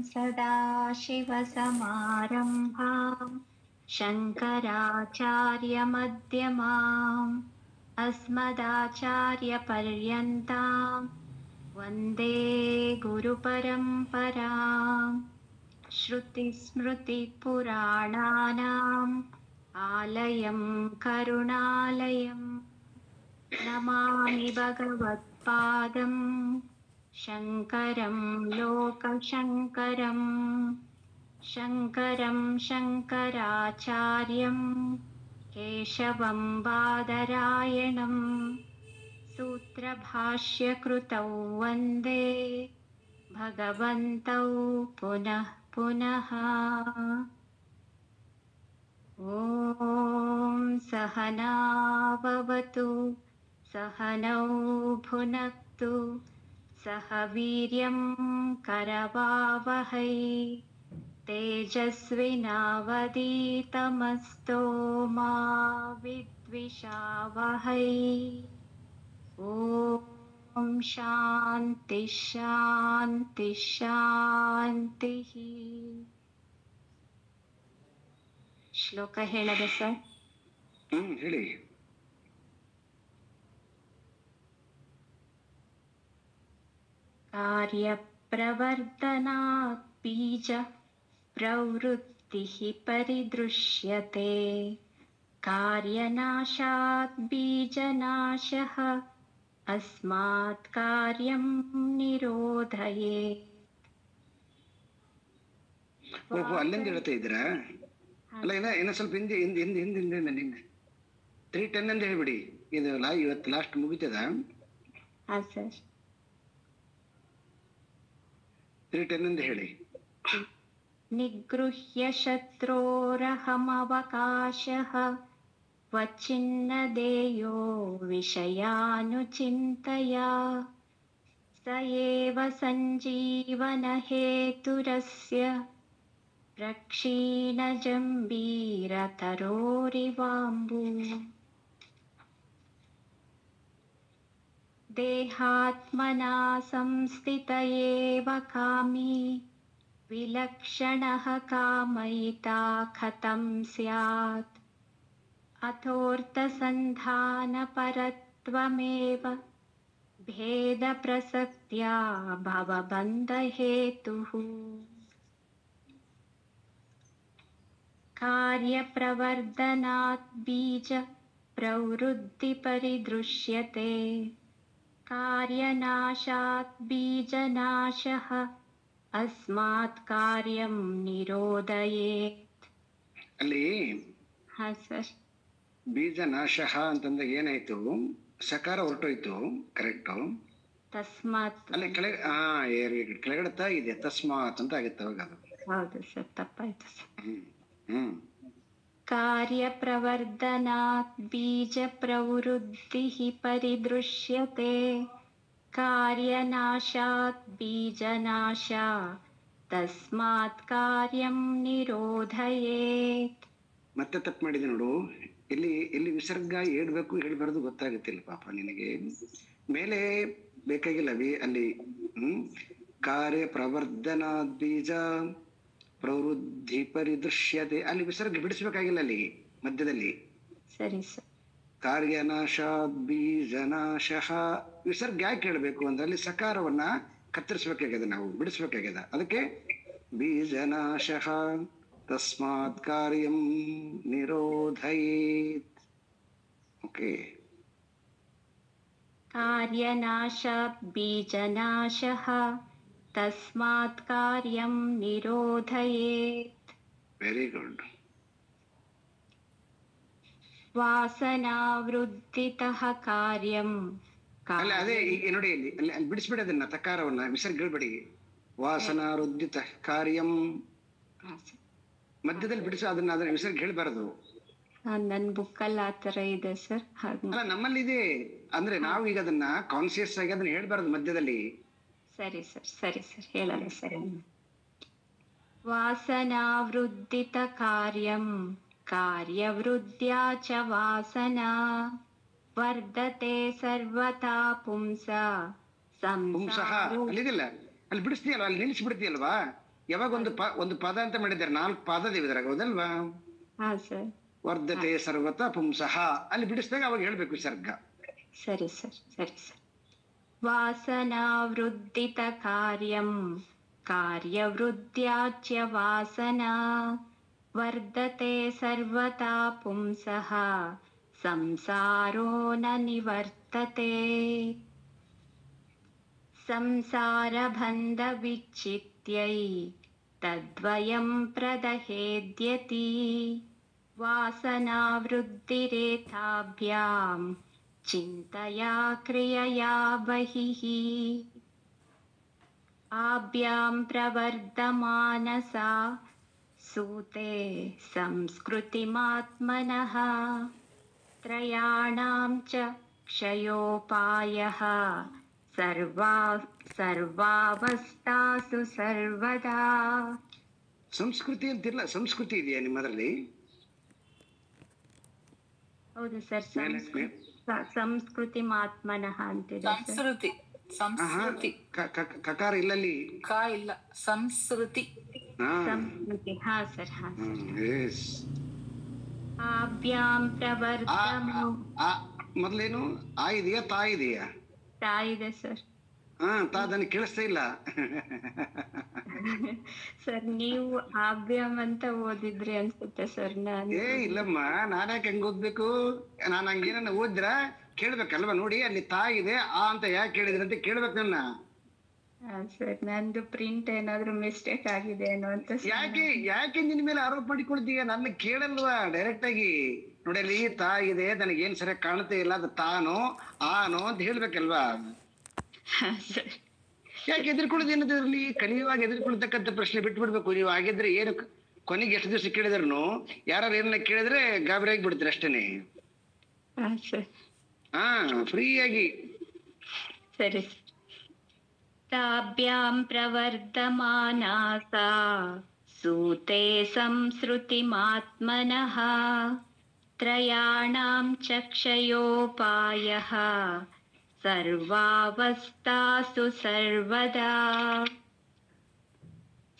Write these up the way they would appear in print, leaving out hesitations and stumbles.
सदाशिवसमारम्भाम् शङ्कराचार्यमध्यमाम् अस्मदाचार्यपर्यन्ताम् वन्दे गुरुपरम्पराम्। श्रुतिस्मृतिपुराणानाम् आलयं करुणालयम् नमामि भगवत्पादम् शङ्करं लोकशङ्करम्। शङ्करं शङ्कराचार्यं केशवं बादरायणं सूत्रभाष्यकृतौ वन्दे भगवन्तौ पुनः पुनः। ॐ सहना भवतु सहनौ भुनक्तु सह वीर्यं करवावहै तेजस्विनावधीतमस्तु मा विद्विषावहै। ॐ शान्ति शान्ति शान्तिः। ಶ್ಲೋಕ ಹೇಳದೆ ಸರ್? ಹೇಳಿ. ಕಾರ್ಯಪ್ರವರ್ಧನಾತ್ ಬೀಜ ಪ್ರವೃತ್ತಿಃ ಪರಿದೃಶ್ಯತೆ ಕಾರ್ಯನಾಶಾತ್ ಬೀಜನಾಶಃ ಅಸ್ಮಾತ್ ಕಾರ್ಯಂ ನಿರೋಧಯೇತ್. ಅಲ್ಲಿಂದ ಹೇಳ್ತಾ ಇದ್ದೀರಾ? ಅಲ್ಲ, ಇನ್ನ ಸ್ವಲ್ಪ ಹಿಂದೆ ಹಿಂದೆ ಹಿಂದೆ ಹಿಂದೆ ಹಿಂದೆ ಹಿಂದೆ 3:10 ಅಂತ ಹೇಳ್ಬಿಡಿ. ಇದು ಇವತ್ತು ಲಾಸ್ಟ್ ಮುಗಿತದ? 3:10 ಅಂತ ಹೇಳಿ. ನಿಗೃಹ್ಯ ಶತ್ರೋರಹಮವಕಾಶಃ ಕ್ವಚಿನ್ನ ದೇಯೋ ವಿಷಯಾನುಚಿಂತಯ ಸ ಏವ ಸಂಜೀವನ ಹೇತುರಸ್ಯ ಪ್ರಕ್ಷೀಣಜಂಬೀರತರೋರಿವಾಂಬು. ದೇಹಾತ್ಮನಾ ಸಂಸ್ಥಿತ ಏವ ಕಾಮಿ ವಿಲಕ್ಷಣಃ ಕಾಮಯಿತಾ ಕಥಂ ಸ್ಯಾತ್ ಅಥೋರ್ಥಸಂಧಾನ ಪರತ್ವಮೇವ ಭೇದ ಪ್ರಸಕ್ತ್ಯಾ ಭವಬಂಧ ಹೇತುಃ. ಕಾರ್ಯಪ್ರವರ್ಧನಾತ್ ಬೀಜ ಪ್ರವೃತ್ತಿ ಪರಿದೃಶ್ಯತೆ ಕಾರ್ಯನಾಶಾತ್ ಬೀಜನಾಶಃ ಅಸ್ಮಾತ್ ಕಾರ್ಯಂ ನಿರೋಧಯೇತ್. ಅಲ್ಲಿ ಸರ್, ಬೀಜನಾಶಃ ಅಂತಂದ್ರೆ ಏನಾಯ್ತು? ಸಕಾರ ಹೊರಟೋಯ್ತು, ಕರೆಕ್ಟು. ತಸ್ಮಾತ್ ಅಲ್ಲಿ ಕೆಳಗಡೆ ತ ಇದೆ, ತಸ್ಮಾತ್ ಅಂತ ಆಗುತ್ತೆ ಅವಾಗ. ಅದು ಹೌದು ಸರ್, ತಪ್ಪಾಯ್ತು ಸರ್. ಕಾರ್ಯಪ್ರವರ್ಧನಾತ್ ಬೀಜ ಪ್ರವೃತ್ತಿಃ ಪರಿದೃಶ್ಯತೆ ಕಾರ್ಯನಾಶಾತ್ ಬೀಜನಾಶ ತಸ್ಮಾತ್ ಕಾರ್ಯಂ ನಿರೋಧಯೇತ್. ಮತ್ತೆ ತಪ್ಪು ಮಾಡಿದೆ ನೋಡು. ಇಲ್ಲಿ ವಿಸರ್ಗ ಹೇಳ್ಬೇಕು ಹೇಳ್ಬಾರ್ದು ಗೊತ್ತಾಗುತ್ತಿಲ್ಲ ಪಾಪ ನಿನಗೆ. ಮೇಲೆ ಬೇಕಾಗಿಲ್ಲ ಅಲ್ಲಿ ಕಾರ್ಯ ಪ್ರವರ್ಧನಾತ್ ಬೀಜ ಪ್ರವೃದ್ಧಿ ಪರಿದೃಶ್ಯತೆ, ಅಲ್ಲಿ ವಿಸರ್ಗ ಬಿಡಿಸ್ಬೇಕಾಗಿಲ್ಲ ಅಲ್ಲಿ ಮಧ್ಯದಲ್ಲಿ. ಸರಿ ಸರ್. ಕಾರ್ಯನಾಶಾತ್ ಬೀಜನಾಶಃ ವಿಸರ್ಗ ಯಾಕೆ ಹೇಳ್ಬೇಕು ಅಂದ್ರೆ ಅಲ್ಲಿ ಸಕಾರವನ್ನ ಕತ್ತರಿಸ್ಬೇಕಾಗ್ಯದ, ನಾವು ಬಿಡಿಸ್ಬೇಕಾಗ್ಯದ. ಅದಕ್ಕೆ ಬೀಜನಾಶಃ ತಸ್ಮಾತ್ ಕಾರ್ಯಂ ನಿರೋಧಯೇತ್. ಓಕೆ. ಕಾರ್ಯನಾಶಾತ್ ಬೀಜನಾಶಃ ತಸ್ಮಾತ್ ಕಾರ್ಯಂ ನಿರೋಧಯೇತ್. Very good. ವಾಸನಾವೃದ್ಧಿತಃ ಕಾರ್ಯಂ. ಅದೇ ಈಗ ನೋಡಿ, ಅಲ್ಲಿ ಬಿಡಿಸ್ಬಿಡೋದನ್ನ ತಕಾರವನ್ನ ವಿಸರ್ಗ ಹೇಳ್ಬೇಡಿ. ವಾಸನಾವೃದ್ಧಿತ ಕಾರ್ಯಂ ಮಧ್ಯದಲ್ಲಿ ಬಿಡಿಸೋ ಅದನ್ನ ವಿಸರ್ಗ ಹೇಳ್ಬಾರದು. ನನ್ ಬುಕ್ಕಲ್ಲಿ ಆತರ ಇದೆ ಸರ್. ಅಲ್ಲ, ನಮ್ಮಲ್ಲಿದೆ ಅಂದ್ರೆ ನಾವು ಈಗ ಅದನ್ನ ಕಾನ್ಸಿಯಸ್ ಆಗಿ ಅದನ್ನ ಹೇಳ್ಬಾರದು ಮಧ್ಯದಲ್ಲಿ. ಸರಿ ಸರ್, ಸರಿ ಸರ್, ಹೇಳಲ್ಲ ಸರಿ. ವಾಸನಾವೃದ್ಧಿತ ಕಾರ್ಯಂ ಕಾರ್ಯವೃದ್ಧ್ಯಾ ಚ ವಾಸನಾ ವರ್ಧತೆ ಸರ್ವತಾ ಪುಂಸ ಪುಂಸಃ ಅಲ್ಲಿದಿಲ್ಲ, ಅಲ್ಲಿ ಬಿಡಿಸ್ತೀಯಲ್ವಾ, ಅಲ್ಲಿ ನಿಲ್ಲಿಸ್ಬಿಡ್ತೀಯಲ್ವಾ. ಯಾವಾಗ ಒಂದು ಪದ ಅಂತ ಮಾಡಿದ್ದಾರೆ, 4 ಪಾದದಿವೆ ಇದ್ರಾಗ, ಹೌದಲ್ವಾ? ಹಾ ಸರ್. ವರ್ಧತೆ ಸರ್ವತ ಪುಂಸಃ ಅಲ್ಲಿ ಬಿಡಿಸಿದಾಗ ಅವಾಗ ಹೇಳ್ಬೇಕು ವಿಸರ್ಗ. ಸರಿ ಸರ್, ಸರಿ ಸರ್. ವಾಸನಾವೃದ್ಧಿತ ಕಾರ್ಯಂ ಕಾರ್ಯವೃದ್ಧ್ಯಾಚ್ಯ ವಾಸನಾ ವರ್ಧತೆ ಸರ್ವತಾ ಪುಂಸಃ ಸಂಸಾರೋ ನ ನಿವರ್ತತೆ. ಸಂಸಾರಬಂಧ ವಿಚ್ಛಿತ್ಯೈ ತದ್ವಯಂ ಪ್ರದಹೇದ್ಯತಿ ವಾಸನಾವೃದ್ಧಿರೇತಾಭ್ಯಾಂ ಚಿಂತಯಾ ಕ್ರಿಯಯಾ ಬಹಿಃ. ಆಭ್ಯಾಂ ಪ್ರವರ್ಧಮಾನಸಾ ಸೂತೆ ಸಂಸ್ಕೃತಿಮಾತ್ಮನಃ ತ್ರಯಾಣಾಂ ಚ ಕ್ಷಯೋಪಾಯಃ ಸರ್ವಾವಸ್ಥಾಸು ಸರ್ವದಾ. ಸಂಸ್ಕೃತಿ ಅಂತಿಲ್ಲ, ಸಂಸ್ಕೃತಿ ಇದೆಯಾ ನಿಮ್ಮದ್ರಲ್ಲಿ? ಹೌದು ಸರ್, ಸಂಸ್ಕೃತಿ ಮಾತ್ಮನಃ ಅಂತಿದೆ. ಸಂಸ್ಕೃತಿ ಸಂಸ್ಕೃತಿ ಕಕಾರ ಇಲ್ಲಲ್ಲಿ, ಕಾ ಇಲ್ಲ, ಸಂಸ್ಕೃತಿ ಸಂಸ್ಕೃತಿ. ಹಾ ಸರ್, ಹಾ ಸರ್. ಆಭ್ಯಾಂ ಮೊದ್ಲೇನು ಆ ಇದೆಯಾ ತಾ ಇದೆಯಾ? ತಾ ಇದೆ ಸರ್. ತಾ ಅದನ್ನ ಕೇಳಿಸ್ತಾ ಇಲ್ಲ ಸರ್. ನೀವು ಆಭ್ಯಾಮ್ ಅಂತ ಓದಿದ್ರಿ ಅನ್ಸುತ್ತೆ ಸರ್. ಇಲ್ಲಮ್ಮ, ನಾನ್ಯಾಕೆ ಹಂಗ ಓದ್ಬೇಕು? ನಾನ್ ಹಂಗೇನ ಓದ್ರ ಕೇಳ್ಬೇಕಲ್ವಾ? ನೋಡಿ ಅಲ್ಲಿ ತಾ ಇದೆ, ಆ ಅಂತ ಯಾಕೆ ಕೇಳಿದ್ರಿ ಅಂತ ಕೇಳ್ಬೇಕು ನನ್ನ. ಸರ್, ನಂದು ಪ್ರಿಂಟ್ ಏನಾದ್ರು ಮಿಸ್ಟೇಕ್ ಆಗಿದೆ ಏನೋ ಅಂತ. ಯಾಕೆ ನಿನ್ ಮೇಲೆ ಆರೋಪ ಮಾಡಿಕೊಳ್ತೀಯ? ನನ್ನ ಕೇಳಲ್ವಾ ಡೈರೆಕ್ಟ್ ಆಗಿ? ನೋಡಿ ಅಲ್ಲಿ ತಾ ಇದೆ, ನನಗೇನ್ ಸರಿಯಾಗಿ ಕಾಣ್ತಾ ಇಲ್ಲ, ಅದು ತಾನೋ ಆನೋ ಅಂತ ಹೇಳ್ಬೇಕಲ್ವಾ? ಯಾಕೆ ಎದುರ್ಕೊಳ್ಳೋದು ಏನದ್ರಲ್ಲಿ? ಕಲಿಯುವಾಗ ಎದುರ್ಕೊಳ್ತಕ್ಕಂಥ ಪ್ರಶ್ನೆ ಬಿಟ್ಬಿಡ್ಬೇಕು ನೀವು. ಆಗಿದ್ರೆ ಏನು ಕೊನೆಗೆ ಎಷ್ಟು ದಿವಸ ಕೇಳಿದ್ರು ಯಾರು ಏನನ್ನ ಕೇಳಿದ್ರೆ ಗಾಬರಿ ಆಗಿ ಬಿಡ್ತೀರಿ ಅಷ್ಟೇನೆ. ಫ್ರೀ ಆಗಿ. ಸರಿ. ತಾಭ್ಯಾಂ ಪ್ರವರ್ಧಮಾನಾಸಾ ಸೂತೆ ಸಂಸ್ಕೃತಿಮಾತ್ಮನಃ ತ್ರಯಾಣಾಂ ಚಕ್ಷಯೋಪಾಯಃ ಸರ್ವಾವಸ್ಥಾಸು ಸರ್ವದಾ.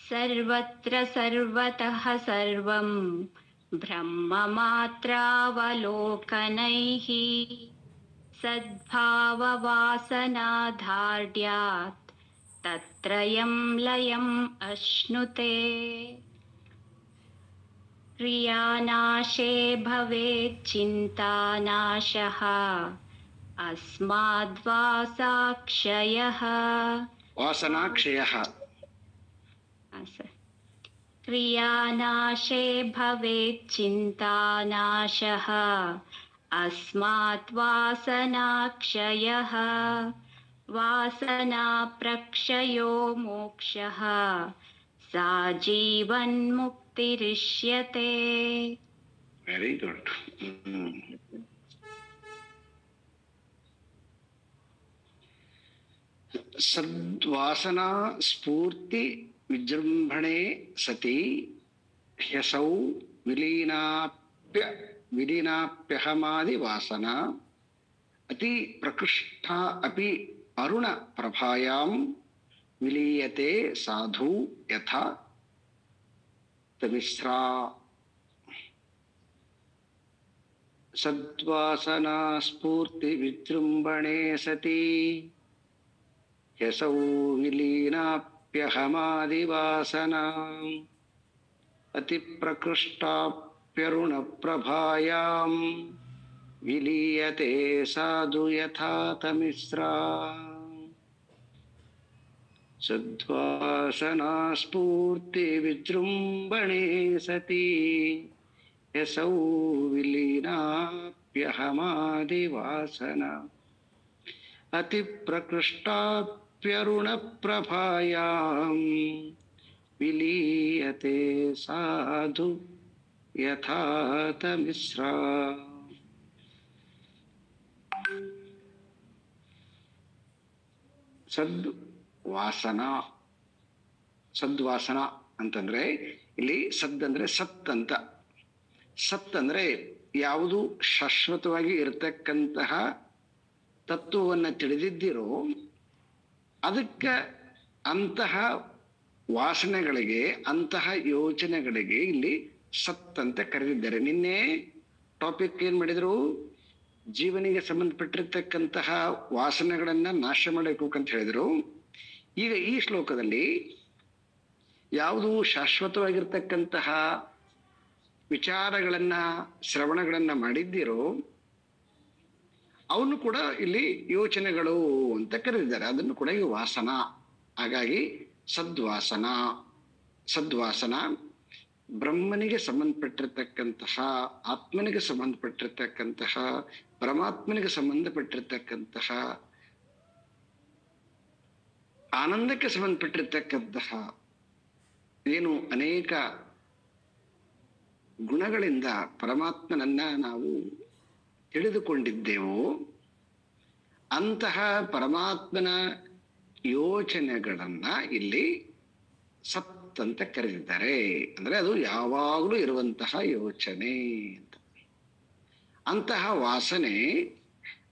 ಸರ್ವತ್ರ ಸರ್ವತಃ ಸರ್ವಂ ಬ್ರಹ್ಮಮಾತ್ರಾವಲೋಕನೈಃ ಸದ್ಭಾವವಾಸನಾಧಾರ್ಢ್ಯಾತ್ ತತ್ರಯಂ ಲಯಂ ಅಶ್ನುತೆ. ಕ್ರಿಯಾನಾಶೇ ಭವೇತ್ ಚಿಂತಾನಾಶಃ ಅಸ್ಮಾದ್ವಾಸಾಕ್ಷಯಃ. ವಾಸನಾಕ್ಷಯಃ. ಕ್ರಿಯಾನಾಶೇ ಭವೇತ್ ಚಿಂತಾನಾಶಃ ಅಸ್ಮಾತ್ ವಾಸನಾಕ್ಷಯಃ. ವಾಸನಾ ಪ್ರಕ್ಷಯೋ ಮೋಕ್ಷಃ ಸಾ ಜೀವನ್ಮುಕ್ತಿರಿಷ್ಯತೆ. Very good. ಸದ್ವಾಸನಾ ಸ್ಫೂರ್ತಿ ವಿಜೃಂಭಣೆ ಸತಿ ಹ್ಯಸೌ ವಿಲೀನಾಪ್ಯಹಮಾದಿ ವಾಸನಾ ಅತಿ ಪ್ರಕೃಷ್ಟ ಅಪಿ ಅರುಣ ಪ್ರಭಾಯಾಂ ವಿಲೀಯತೆ ಸಾಧು ಯಥಾ ತಮಿಸ್ರಾ. ಸದ್ವಾಸನಾ ಸ್ಫೂರ್ತಿ ವಿಜೃಂಭಣೆ ಸತಿ ಹ್ಯಸೌ ವಿಲೀನಾಪ್ಯಹಮಾದಿ ವಾಸನಾ ಅತಿ ಪ್ರಕೃಷ್ಟಾಪ್ಯರುಣ ಪ್ರಭಾಯಾಂ ವಿಲೀಯತೆ ಸಾಧು ಯಥಾ ತಮಿಸ್ರಾ. ಸದ್ವಾಸನಾ ಸ್ಫೂರ್ತಿ ವಿಜೃಂಭಣೆ ಸತಿ ಯಸೌ ವಿಲೀನಾಪ್ಯಹಮಾದಿ ವಾಸನಾ ಅತಿ ಪ್ರಕೃಷ್ಟಾಪ್ಯರುಣ ಪ್ರಭಾಯಾಂ ವಿಲೀಯತೆ ಸಾಧು ಯಥಾ ತಮಿಸ್ರಾ. ಸದ್ವಾಸನ ಅಂತಂದ್ರೆ ಇಲ್ಲಿ ಸದ್ ಅಂದ್ರೆ ಸತ್ ಅಂತ. ಸತ್ ಅಂದ್ರೆ ಯಾವುದು ಶಾಶ್ವತವಾಗಿ ಇರತಕ್ಕಂತಹ ತತ್ವವನ್ನು ತಿಳಿದಿದ್ದಿರೋ ಅದಕ್ಕೆ ಅಂತಹ ವಾಸನೆಗಳಿಗೆ, ಅಂತಹ ಯೋಚನೆಗಳಿಗೆ ಇಲ್ಲಿ ಸತ್ ಅಂತ ಕರೆದಿದ್ದಾರೆ. ನಿನ್ನೆ ಟಾಪಿಕ್ ಏನ್ ಮಾಡಿದ್ರು? ಜೀವನಿಗೆ ಸಂಬಂಧಪಟ್ಟಿರ್ತಕ್ಕಂತಹ ವಾಸನೆಗಳನ್ನ ನಾಶ ಮಾಡಬೇಕು ಅಂತ ಹೇಳಿದ್ರು. ಈಗ ಈ ಶ್ಲೋಕದಲ್ಲಿ ಯಾವುದು ಶಾಶ್ವತವಾಗಿರ್ತಕ್ಕಂತಹ ವಿಚಾರಗಳನ್ನ, ಶ್ರವಣಗಳನ್ನ ಮಾಡಿದ್ದೀರೋ ಅವನು ಕೂಡ ಇಲ್ಲಿ ಯೋಚನೆಗಳು ಅಂತ ಕರೆದಿದ್ದಾರೆ. ಅದನ್ನು ಕೂಡ ಈ ವಾಸನ. ಹಾಗಾಗಿ ಸದ್ವಾಸನ, ಸದ್ವಾಸನ ಬ್ರಹ್ಮನಿಗೆ ಸಂಬಂಧಪಟ್ಟಿರ್ತಕ್ಕಂತಹ, ಆತ್ಮನಿಗೆ ಸಂಬಂಧಪಟ್ಟಿರ್ತಕ್ಕಂತಹ, ಪರಮಾತ್ಮನಿಗೆ ಸಂಬಂಧಪಟ್ಟಿರ್ತಕ್ಕಂತಹ, ಆನಂದಕ್ಕೆ ಸಂಬಂಧಪಟ್ಟಿರ್ತಕ್ಕಂತಹ ಏನು ಅನೇಕ ಗುಣಗಳಿಂದ ಪರಮಾತ್ಮನನ್ನ ನಾವು ತಿಳಿದುಕೊಂಡಿದ್ದೆವೋ ಅಂತಹ ಪರಮಾತ್ಮನ ಯೋಚನೆಗಳನ್ನ ಇಲ್ಲಿ ಸತ್ ಅಂತ ಕರೆದಿದ್ದಾರೆ. ಅಂದ್ರೆ ಅದು ಯಾವಾಗಲೂ ಇರುವಂತಹ ಯೋಚನೆ ಅಂತ. ಅಂತಹ ವಾಸನೆ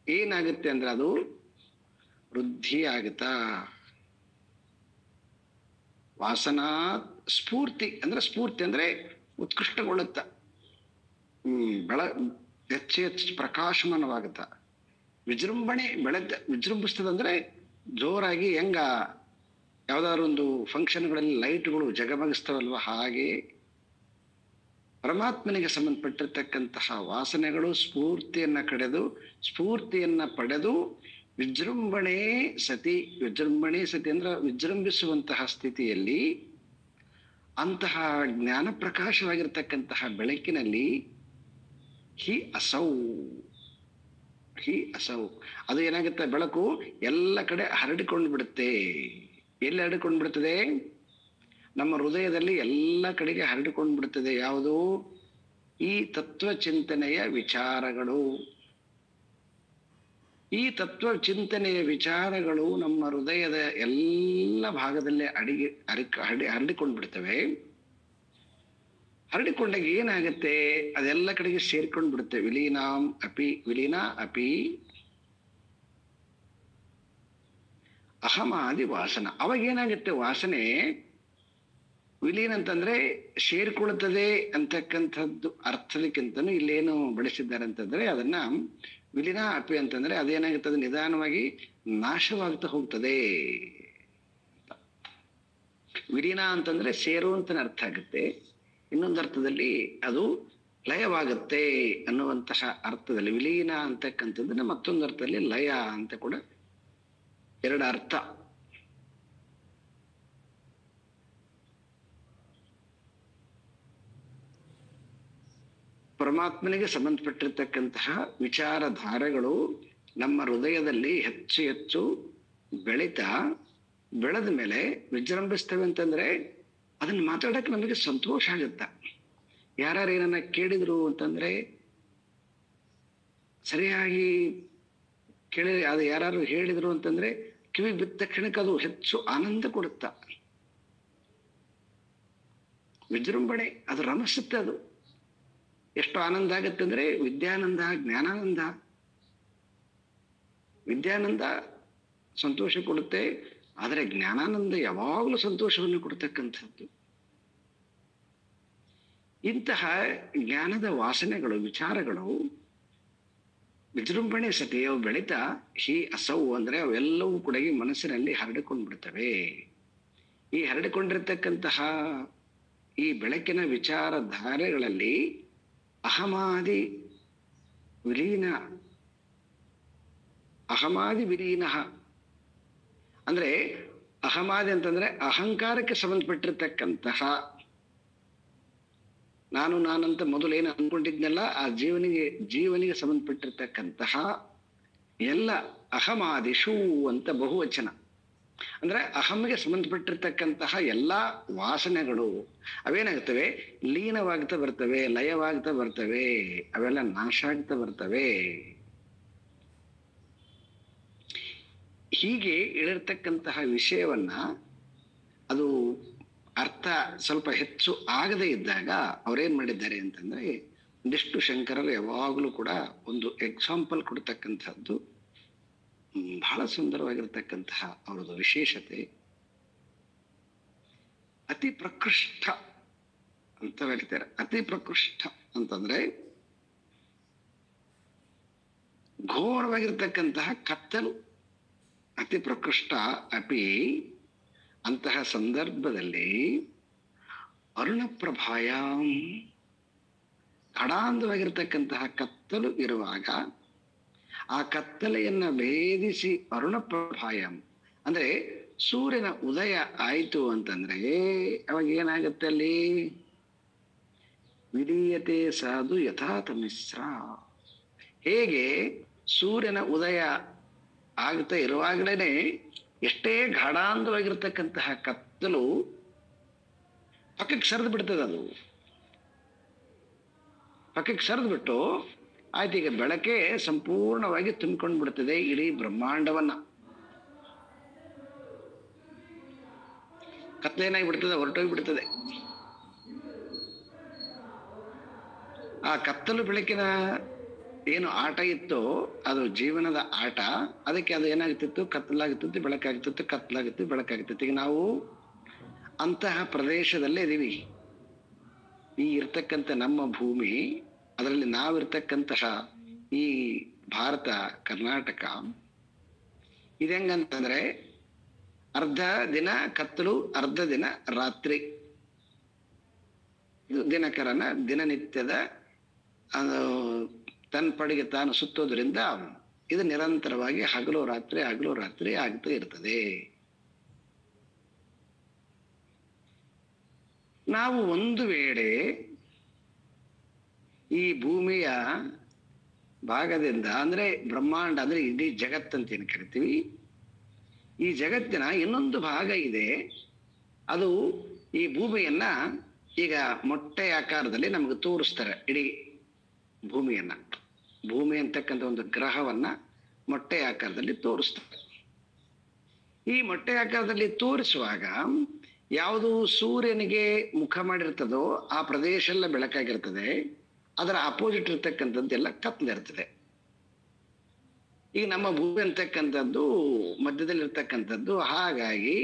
ಏನಾಗುತ್ತೆ ಅಂದ್ರೆ ಅದು ವೃದ್ಧಿ ಆಗುತ್ತಾ. ವಾಸನಾ ಸ್ಫೂರ್ತಿ ಅಂದ್ರೆ ಉತ್ಕೃಷ್ಟಗೊಳ್ಳುತ್ತ, ಹೆಚ್ಚು ಹೆಚ್ಚು ಪ್ರಕಾಶಮಾನವಾಗುತ್ತ. ವಿಜೃಂಭಣೆ ವಿಜೃಂಭಿಸ್ತದಂದ್ರೆ ಜೋರಾಗಿ, ಹೆಂಗ ಯಾವ್ದಾದ್ರು ಒಂದು ಫಂಕ್ಷನ್ಗಳಲ್ಲಿ ಲೈಟ್ಗಳು ಜಗಮಗಿಸ್ತವಲ್ವ, ಹಾಗೆ ಪರಮಾತ್ಮನಿಗೆ ಸಂಬಂಧಪಟ್ಟಿರ್ತಕ್ಕಂತಹ ವಾಸನೆಗಳು ಸ್ಫೂರ್ತಿಯನ್ನ ಪಡೆದು ವಿಜೃಂಭಣೆ ಸತಿ ಅಂದ್ರೆ ವಿಜೃಂಭಿಸುವಂತಹ ಸ್ಥಿತಿಯಲ್ಲಿ, ಅಂತಹ ಜ್ಞಾನ ಪ್ರಕಾಶವಾಗಿರ್ತಕ್ಕಂತಹ ಬೆಳಕಿನಲ್ಲಿ ಹಿ ಅಸೌ ಅದು ಏನಾಗುತ್ತೆ? ಬೆಳಕು ಎಲ್ಲ ಕಡೆ ಹರಡಿಕೊಂಡು ಬಿಡುತ್ತೆ. ಎಲ್ಲಿ ಹರಡಿಕೊಂಡು ಬಿಡುತ್ತದೆ? ನಮ್ಮ ಹೃದಯದಲ್ಲಿ ಎಲ್ಲ ಕಡೆಗೆ ಹರಡಿಕೊಂಡು ಬಿಡುತ್ತದೆ. ಯಾವುದು? ಈ ತತ್ವ ಚಿಂತನೆಯ ವಿಚಾರಗಳು. ಈ ತತ್ವ ಚಿಂತನೆಯ ವಿಚಾರಗಳು ನಮ್ಮ ಹೃದಯದ ಎಲ್ಲ ಭಾಗದಲ್ಲೇ ಹರಡಿಕೊಂಡು ಬಿಡ್ತವೆ. ಹರಡಿಕೊಂಡಾಗ ಏನಾಗುತ್ತೆ? ಅದೆಲ್ಲ ಕಡೆಗೆ ಸೇರ್ಕೊಂಡು ಬಿಡುತ್ತೆ. ವಿಲೀನಾ ಅಪಿ ಅಹಮಾದಿ ವಾಸನ. ಅವಾಗ ಏನಾಗುತ್ತೆ? ವಾಸನೆ ವಿಲೀನ ಅಂತಂದ್ರೆ ಸೇರ್ಕೊಳ್ತದೆ ಅಂತಕ್ಕಂಥದ್ದು ಅರ್ಥದಕ್ಕಿಂತನೂ ಇಲ್ಲೇನು ಬಳಸಿದ್ದಾರೆ ಅಂತಂದ್ರೆ, ಅದನ್ನ ವಿಲೀನ ಅಪಿ ಅಂತಂದ್ರೆ ಅದೇನಾಗುತ್ತದೆ? ನಿಧಾನವಾಗಿ ನಾಶವಾಗ್ತಾ ಹೋಗ್ತದೆ. ವಿಲೀನ ಅಂತಂದ್ರೆ ಸೇರು ಅಂತ ಅರ್ಥ ಆಗುತ್ತೆ. ಇನ್ನೊಂದು ಅರ್ಥದಲ್ಲಿ ಅದು ಲಯವಾಗುತ್ತೆ ಅನ್ನುವಂತಹ ಅರ್ಥದಲ್ಲಿ ವಿಲೀನ ಅಂತಕ್ಕಂಥದ್ದನ್ನ, ಮತ್ತೊಂದು ಅರ್ಥದಲ್ಲಿ ಲಯ ಅಂತ ಕೂಡ ಎರಡು ಅರ್ಥ. ಪರಮಾತ್ಮನಿಗೆ ಸಂಬಂಧಪಟ್ಟಿರ್ತಕ್ಕಂತಹ ವಿಚಾರಧಾರೆಗಳು ನಮ್ಮ ಹೃದಯದಲ್ಲಿ ಹೆಚ್ಚು ಹೆಚ್ಚು ಬೆಳೆದ ಮೇಲೆ ವಿಜೃಂಭಿಸ್ತವೆ ಅಂತಂದ್ರೆ ಅದನ್ನ ಮಾತಾಡಕ್ಕೆ ನಮಗೆ ಸಂತೋಷ ಆಗುತ್ತ. ಯಾರು ಏನನ್ನ ಕೇಳಿದ್ರು ಅಂತಂದ್ರೆ ಸರಿಯಾಗಿ ಅದು ಯಾರು ಹೇಳಿದ್ರು ಅಂತಂದ್ರೆ ಕಿವಿ ಬಿದ್ದ ತಕ್ಷಣಕ್ಕೆ ಅದು ಹೆಚ್ಚು ಆನಂದ ಕೊಡುತ್ತ. ವಿಜೃಂಭಣೆ ಅದು ರಮಿಸುತ್ತೆ. ಅದು ಎಷ್ಟು ಆನಂದ ಆಗತ್ತೆ ಅಂದ್ರೆ ವಿದ್ಯಾನಂದ, ವಿದ್ಯಾನಂದ ಸಂತೋಷ ಕೊಡುತ್ತೆ, ಆದರೆ ಜ್ಞಾನಾನಂದ ಯಾವಾಗಲೂ ಸಂತೋಷವನ್ನು ಕೊಡ್ತಕ್ಕಂಥದ್ದು. ಇಂತಹ ಜ್ಞಾನದ ವಾಸನೆಗಳು, ವಿಚಾರಗಳು ವಿಜೃಂಭಣೆ ಸತಿಯವು ಬೆಳೀತಾ ಹಿ ಅಸೌ ಅಂದ್ರೆ ಅವೆಲ್ಲವೂ ಕೂಡ ಈ ಮನಸ್ಸಿನಲ್ಲಿ ಹರಡಿಕೊಂಡು ಬಿಡ್ತವೆ. ಈ ಹರಡಿಕೊಂಡಿರ್ತಕ್ಕಂತಹ ಈ ಬೆಳಕಿನ ವಿಚಾರಧಾರೆಗಳಲ್ಲಿ ಅಹಮಾದಿ ವಿಲೀನ ಅಂದ್ರೆ ಅಹಮಾದಿ ಅಂತಂದ್ರೆ ಅಹಂಕಾರಕ್ಕೆ ಸಂಬಂಧಪಟ್ಟಿರ್ತಕ್ಕಂತಹ, ನಾನಂತ ಮೊದಲೇನು ಅನ್ಕೊಂಡಿದ್ನೆಲ್ಲ ಆ ಜೀವನಿಗೆ ಸಂಬಂಧಪಟ್ಟಿರ್ತಕ್ಕಂತಹ ಎಲ್ಲ ಅಹಮಾದಿಷು ಅಂತ ಬಹುವಚನ. ಅಂದ್ರೆ ಅಹಮ್ಗೆ ಸಂಬಂಧಪಟ್ಟಿರ್ತಕ್ಕಂತಹ ಎಲ್ಲಾ ವಾಸನೆಗಳು ಅವೇನಾಗ್ತವೆ? ಲೀನವಾಗ್ತಾ ಬರ್ತವೆ, ಲಯವಾಗ್ತಾ ಬರ್ತವೆ, ಅವೆಲ್ಲ ನಾಶ ಆಗ್ತಾ ಬರ್ತವೆ. ಹೀಗೆ ಇಳಿರ್ತಕ್ಕಂತಹ ವಿಷಯವನ್ನ ಅದು ಅರ್ಥ ಸ್ವಲ್ಪ ಹೆಚ್ಚು ಆಗದೇ ಇದ್ದಾಗ ಅವ್ರೇನ್ ಮಾಡಿದ್ದಾರೆ ಅಂತಂದ್ರೆ, ಒಂದಿಷ್ಟು ಶಂಕರರು ಯಾವಾಗಲೂ ಕೂಡ ಒಂದು ಎಕ್ಸಾಂಪಲ್ ಕೊಡ್ತಕ್ಕಂಥದ್ದು ಬಹಳ ಸುಂದರವಾಗಿರ್ತಕ್ಕಂತಹ ಅವರದ್ದು ವಿಶೇಷತೆ. ಅತಿ ಪ್ರಕೃಷ್ಟ ಅಂತ ಹೇಳ್ತಾರೆ. ಅತಿ ಪ್ರಕೃಷ್ಟ ಅಂತಂದ್ರೆ ಘೋರವಾಗಿರ್ತಕ್ಕಂತಹ ಕತ್ತಲು. ಅತಿ ಪ್ರಕೃಷ್ಟ ಅಪಿ, ಅಂತಹ ಸಂದರ್ಭದಲ್ಲಿ ಅರುಣಪ್ರಭಾಯಾಂ, ಕಡಾಂಧವಾಗಿರ್ತಕ್ಕಂತಹ ಕತ್ತಲು ಇರುವಾಗ ಆ ಕತ್ತಲೆಯನ್ನ ಭೇದಿಸಿ ಅರುಣಪ್ರಭಾಯಾಂ ಅಂದ್ರೆ ಸೂರ್ಯನ ಉದಯ ಆಯಿತು ಅಂತಂದ್ರೆ ಅವಾಗ ಏನಾಗುತ್ತೆ ಅಲ್ಲಿ? ವಿಲೀಯತೆ ಸಾಧು ಯಥಾತಮಿಸ್ರ. ಹೇಗೆ ಸೂರ್ಯನ ಉದಯ ಆಗ್ತಾ ಇರುವಾಗಲೇ ಎಷ್ಟೇ ಗಾಢಾಂಧವಾಗಿರ್ತಕ್ಕಂತಹ ಕತ್ತಲು ಪಕ್ಕಕ್ಕೆ ಸರಿದು ಬಿಡ್ತದೆ. ಅದು ಪಕ್ಕಕ್ಕೆ ಸರಿದು ಬಿಟ್ಟು ಆಯ್ತು, ಈಗ ಬೆಳಕೆ ಸಂಪೂರ್ಣವಾಗಿ ತುಂಬಿಕೊಂಡು ಬಿಡ್ತದೆ ಇಡೀ ಬ್ರಹ್ಮಾಂಡವನ್ನ. ಕತ್ತಲೇನಾಗಿ ಬಿಡ್ತದೆ, ಹೊರಟೋಗಿ ಬಿಡ್ತದೆ. ಆ ಕತ್ತಲು ಬೆಳಕಿನ ಏನು ಆಟ ಇತ್ತೋ ಅದು ಜೀವನದ ಆಟ. ಅದಕ್ಕೆ ಅದು ಏನಾಗ್ತಿತ್ತು? ಕತ್ತಲಾಗುತ್ತಿತ್ತು, ಬೆಳಕಾಗ್ತಿತ್ತು, ಕತ್ತಲಾಗುತ್ತಿತ್ತು, ಬೆಳಕಾಗ್ತಿತ್ತು. ಈಗ ನಾವು ಅಂತಹ ಪ್ರದೇಶದಲ್ಲೇ ಇದೀವಿ. ಈ ಇರ್ತಕ್ಕಂಥ ನಮ್ಮ ಭೂಮಿ, ಅದರಲ್ಲಿ ನಾವಿರ್ತಕ್ಕಂತಹ ಈ ಭಾರತ, ಕರ್ನಾಟಕ, ಇದೆಂಗಂತಂದ್ರೆ ಅರ್ಧ ದಿನ ಕತ್ತಲು, ಅರ್ಧ ದಿನ ರಾತ್ರಿ. ಇದು ದಿನಕರನ ದಿನನಿತ್ಯದ ತನ್ನ ಪಡಿಗೆ ತಾನು ಸುತ್ತೋದ್ರಿಂದ ಇದು ನಿರಂತರವಾಗಿ ಹಗಲು ರಾತ್ರಿ ಆಗ್ತಾ ಇರ್ತದೆ. ನಾವು ಒಂದು ವೇಳೆ ಈ ಭೂಮಿಯ ಭಾಗದಿಂದ ಅಂದ್ರೆ ಬ್ರಹ್ಮಾಂಡ ಅಂದ್ರೆ ಇಡೀ ಜಗತ್ತಂತ ಏನು ಕರಿತೀವಿ, ಈ ಜಗತ್ತಿನ ಇನ್ನೊಂದು ಭಾಗ ಇದೆ. ಅದು ಈ ಭೂಮಿಯನ್ನ ಈಗ ಮೊಟ್ಟೆ ಆಕಾರದಲ್ಲಿ ನಮಗೆ ತೋರಿಸ್ತಾರೆ. ಇಡೀ ಭೂಮಿಯನ್ನ, ಭೂಮಿ ಅಂತಕ್ಕಂಥ ಒಂದು ಗ್ರಹವನ್ನ ಮೊಟ್ಟೆ ಆಕಾರದಲ್ಲಿ ತೋರಿಸ್ತಾರೆ. ಈ ಮೊಟ್ಟೆ ಆಕಾರದಲ್ಲಿ ತೋರಿಸುವಾಗ ಯಾವುದು ಸೂರ್ಯನಿಗೆ ಮುಖ ಮಾಡಿರ್ತದೋ ಆ ಪ್ರದೇಶ ಎಲ್ಲ ಬೆಳಕಾಗಿರ್ತದೆ. ಅದರ ಅಪೋಸಿಟ್ ಇರ್ತಕ್ಕಂಥದ್ದೆಲ್ಲ ಕತ್ತಲಿರ್ತದೆ. ಈಗ ನಮ್ಮ ಭೂಮಿ ಅಂತಕ್ಕಂಥದ್ದು ಮಧ್ಯದಲ್ಲಿ ಇರ್ತಕ್ಕಂಥದ್ದು. ಹಾಗಾಗಿ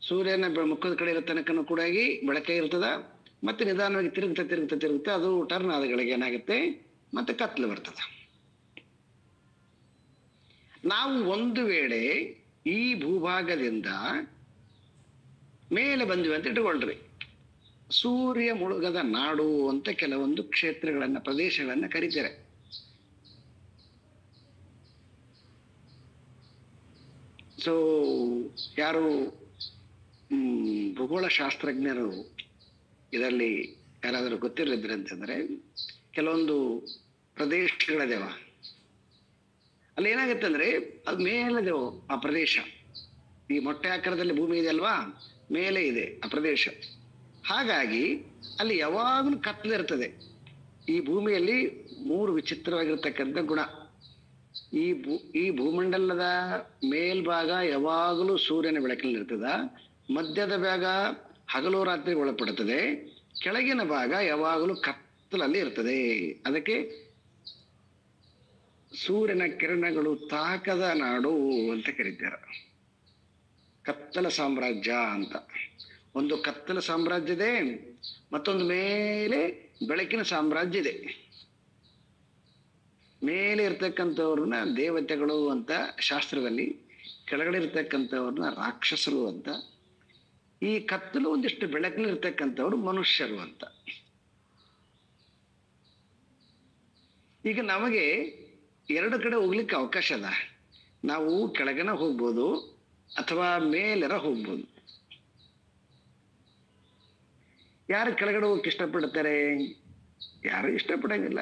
ಸೂರ್ಯನ ಮುಖದ ಕಡೆ ಇರೋ ತನಕನೂ ಕೂಡ ಬೆಳಕೇ ಇರ್ತದ. ಮತ್ತೆ ನಿಧಾನವಾಗಿ ತಿರುಗ್ತಾ ಅದು ಟರ್ನ್ ಆದ ಗಳಿಗೆ ಏನಾಗುತ್ತೆ, ಮತ್ತೆ ಕತ್ತಲು ಬರ್ತದ. ನಾವು ಒಂದು ವೇಳೆ ಈ ಭೂಭಾಗದಿಂದ ಮೇಲೆ ಬಂದ್ವಿ ಅಂತ ಇಟ್ಕೊಳ್ರಿ, ಸೂರ್ಯ ಮುಳುಗದ ನಾಡು ಅಂತ ಕೆಲವೊಂದು ಕ್ಷೇತ್ರಗಳನ್ನ, ಪ್ರದೇಶಗಳನ್ನ ಕರೀತಾರೆ. ಸೊ ಯಾರು ಭೂಗೋಳ ಶಾಸ್ತ್ರಜ್ಞರು ಇದರಲ್ಲಿ ಯಾರಾದರೂ ಗೊತ್ತಿರಲಿದ್ರೆ ಅಂತಂದ್ರೆ, ಕೆಲವೊಂದು ಪ್ರದೇಶಗಳಿದೆವ, ಅಲ್ಲಿ ಏನಾಗುತ್ತೆ ಅಂದ್ರೆ ಅದು ಮೇಲದೆವು ಆ ಪ್ರದೇಶ. ಈ ಮೊಟ್ಟೆ ಆಕಾರದಲ್ಲಿ ಭೂಮಿ ಇದೆ ಅಲ್ವಾ, ಮೇಲೆ ಇದೆ ಆ ಪ್ರದೇಶ. ಹಾಗಾಗಿ ಅಲ್ಲಿ ಯಾವಾಗಲೂ ಕತ್ತಲಿರ್ತದೆ. ಈ ಭೂಮಿಯಲ್ಲಿ 3 ವಿಚಿತ್ರವಾಗಿರ್ತಕ್ಕಂಥ ಗುಣ. ಈ ಭೂಮಂಡಲದ ಮೇಲ್ಭಾಗ ಯಾವಾಗಲೂ ಸೂರ್ಯನ ಬೆಳಕಿನಲ್ಲಿ ಇರ್ತದ, ಮಧ್ಯದ ಭಾಗ ಹಗಲು ರಾತ್ರಿ ಒಳಪಡುತ್ತದೆ, ಕೆಳಗಿನ ಭಾಗ ಯಾವಾಗಲೂ ಕತ್ತಲಲ್ಲಿ ಇರ್ತದೆ. ಅದಕ್ಕೆ ಸೂರ್ಯನ ಕಿರಣಗಳು ತಾಕದ ನಾಡು ಅಂತ ಕರೀತಾರೆ. ಕತ್ತಲ ಸಾಮ್ರಾಜ್ಯ ಅಂತ. ಒಂದು ಕತ್ತಲ ಸಾಮ್ರಾಜ್ಯ ಇದೆ, ಮತ್ತೊಂದು ಮೇಲೆ ಬೆಳಕಿನ ಸಾಮ್ರಾಜ್ಯ ಇದೆ. ಮೇಲೆ ಇರ್ತಕ್ಕಂಥವ್ರನ್ನ ದೇವತೆಗಳು ಅಂತ ಶಾಸ್ತ್ರದಲ್ಲಿ, ಕೆಳಗಡೆ ಇರ್ತಕ್ಕಂಥವ್ರನ್ನ ರಾಕ್ಷಸರು ಅಂತ, ಈ ಕತ್ತಲು ಒಂದಿಷ್ಟು ಬೆಳಕಿನ ಇರ್ತಕ್ಕಂಥವ್ರು ಮನುಷ್ಯರು ಅಂತ. ಈಗ ನಮಗೆ 2 ಕಡೆ ಹೋಗ್ಲಿಕ್ಕೆ ಅವಕಾಶ ಅದ. ನಾವು ಕೆಳಗನ ಹೋಗ್ಬೋದು ಅಥವಾ ಮೇಲೆರ ಹೋಗ್ಬೋದು. ಯಾರು ಕೆಳಗಡೆ ಹೋಗಕ್ಕೆ ಇಷ್ಟಪಡ್ತಾರೆ? ಯಾರು ಇಷ್ಟಪಡಂಗಿಲ್ಲ,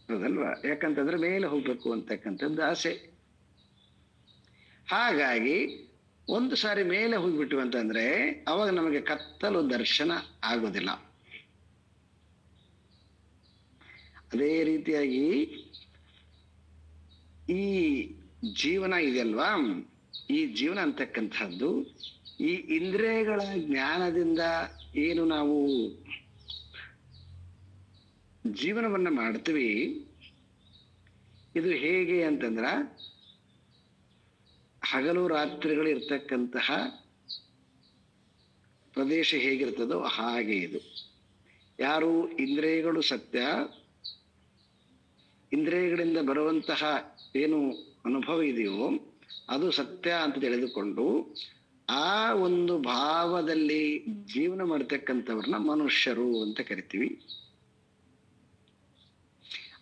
ಹೌದಲ್ವಾ? ಯಾಕಂತಂದ್ರೆ ಮೇಲೆ ಹೋಗ್ಬೇಕು ಅಂತಕ್ಕಂಥದ್ದು ಆಸೆ. ಹಾಗಾಗಿ ಒಂದು ಸಾರಿ ಮೇಲೆ ಹೋಗ್ಬಿಟ್ಟು ಅಂತಂದ್ರೆ ಅವಾಗ ನಮಗೆ ಕತ್ತಲು ದರ್ಶನ ಆಗೋದಿಲ್ಲ. ಅದೇ ರೀತಿಯಾಗಿ ಈ ಜೀವನ ಇದೆಯಲ್ವಾ, ಈ ಜೀವನ ಅಂತಕ್ಕಂಥದ್ದು ಈ ಇಂದ್ರಿಯಗಳ ಜ್ಞಾನದಿಂದ ಏನು ನಾವು ಜೀವನವನ್ನ ಮಾಡ್ತೀವಿ, ಇದು ಹೇಗೆ ಅಂತಂದ್ರ ಹಗಲು ರಾತ್ರಿಗಳು ಇರ್ತಕ್ಕಂತಹ ಪ್ರದೇಶ ಹೇಗಿರ್ತದೋ ಹಾಗೆ ಇದು. ಯಾರು ಇಂದ್ರಿಯಗಳು ಸತ್ಯ, ಇಂದ್ರಿಯಗಳಿಂದ ಬರುವಂತಹ ಏನು ಅನುಭವ ಇದೆಯೋ ಅದು ಸತ್ಯ ಅಂತ ತಿಳಿದುಕೊಂಡು ಆ ಒಂದು ಭಾವದಲ್ಲಿ ಜೀವನ ಮಾಡ್ತಕ್ಕಂಥವ್ರನ್ನ ಮನುಷ್ಯರು ಅಂತ ಕರಿತೀವಿ.